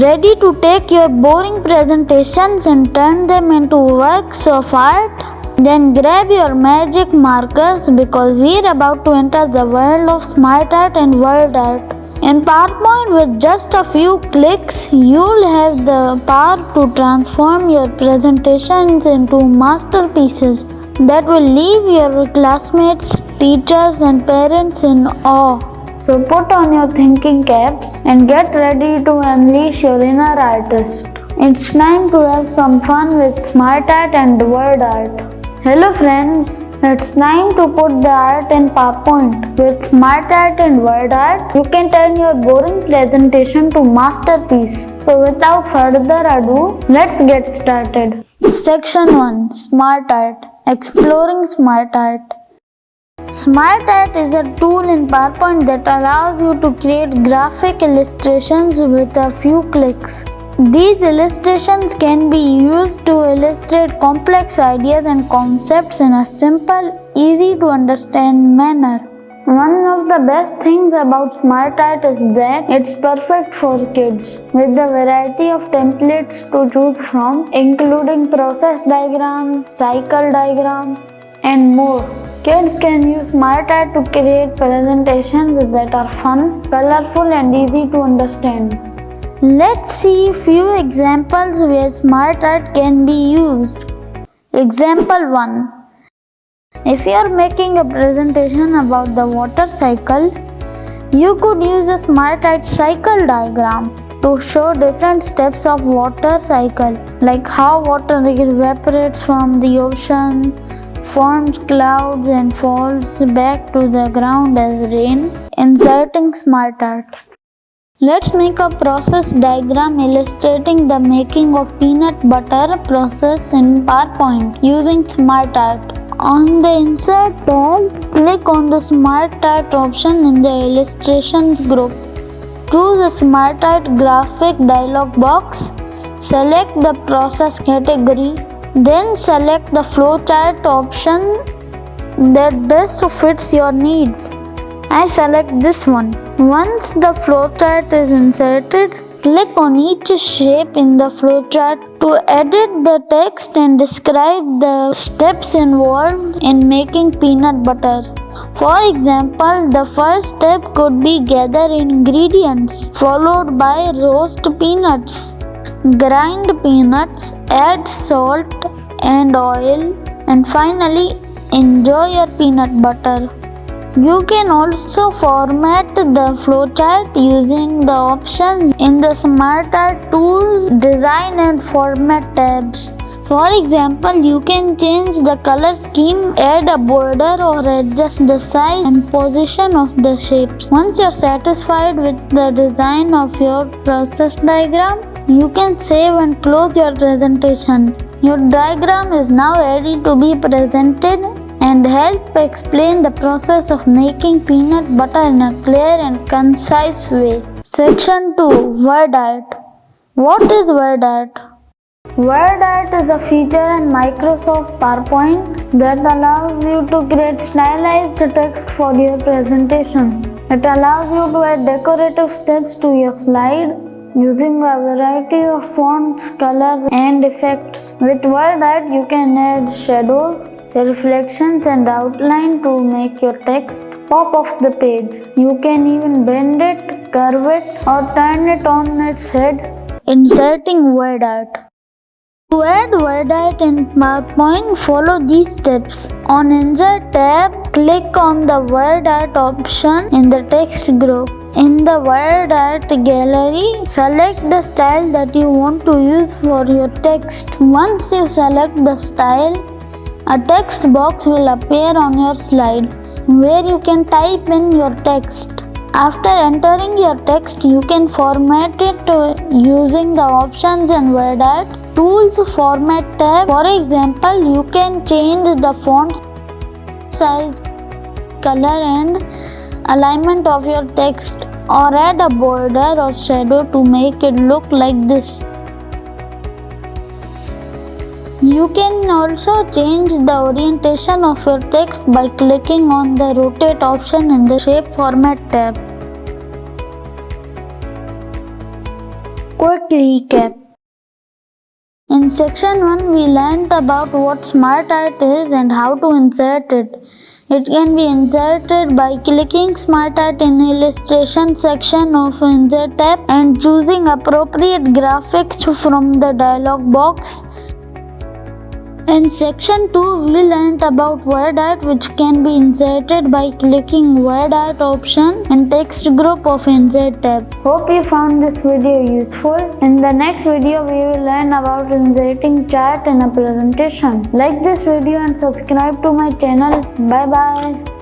Ready to take your boring presentations and turn them into works of art? Then grab your magic markers because we're about to enter the world of smart art and word art. In PowerPoint, with just a few clicks, you'll have the power to transform your presentations into masterpieces that will leave your classmates, teachers, and parents in awe. So put on your thinking caps and get ready to unleash your inner artist. It's time to have some fun with smart art and word art. Hello friends, it's time to put the art in PowerPoint. With smart art and word art, you can turn your boring presentation to masterpiece. So without further ado, let's get started. Section 1. Smart Art. Exploring Smart Art. Smart Art is a tool in PowerPoint that allows you to create graphic illustrations with a few clicks. These illustrations can be used to illustrate complex ideas and concepts in a simple, easy to understand manner. One of the best things about Smart Art is that it's perfect for kids, with a variety of templates to choose from, including process diagram, cycle diagram, and more. Kids can use Smart Art to create presentations that are fun, colorful, and easy to understand. Let's see few examples where Smart Art can be used. Example 1. If you are making a presentation about the water cycle, you could use a Smart Art cycle diagram to show different steps of water cycle, like how water evaporates from the ocean, forms clouds and falls back to the ground as rain. Inserting Smart Art. Let's make a process diagram illustrating the making of peanut butter process in PowerPoint using Smart Art. On the Insert tab, click on the Smart Art option in the Illustrations group. Choose a Smart Art graphic dialog box. Select the process category. Then select the flowchart option that best fits your needs. I select this one. Once the flowchart is inserted, click on each shape in the flowchart to edit the text and describe the steps involved in making peanut butter. For example, the first step could be gather ingredients, followed by roast peanuts, grind peanuts, add salt and oil, and finally enjoy your peanut butter. You can also format the flowchart using the options in the Smart Art Tools Design and Format tabs. For example, you can change the color scheme, add a border, or adjust the size and position of the shapes. Once you're satisfied with the design of your process diagram, you can save and close your presentation. Your diagram is now ready to be presented and help explain the process of making peanut butter in a clear and concise way. Section 2. Word Art. What is word art? Word art is a feature in Microsoft PowerPoint that allows you to create stylized text for your presentation. It allows you to add decorative text to your slide using a variety of fonts, colors, and effects. With word art, you can add shadows, reflections, and outline to make your text pop off the page. You can even bend it, curve it, or turn it on its head. Inserting word art. To add word art in PowerPoint, follow these steps. On Insert tab, click on the word art option in the text group. In the word art gallery, select the style that you want to use for your text. Once you select the style, a text box will appear on your slide where you can type in your text. After entering your text, you can format it using the options in word art. Tools Format tab. For example, you can change the font size, color, and alignment of your text, or add a border or shadow to make it look like this. You can also change the orientation of your text by clicking on the Rotate option in the Shape Format tab. Quick recap. In section 1, we learned about what Smart Art is and how to insert it. It can be inserted by clicking Smart Art in Illustration section of Insert tab and choosing appropriate graphics from the dialog box. In section 2, we learned about word art, which can be inserted by clicking word art option in text group of Insert tab. Hope you found this video useful. In the next video, we will learn about inserting chart in a presentation. Like this video and subscribe to my channel. Bye bye.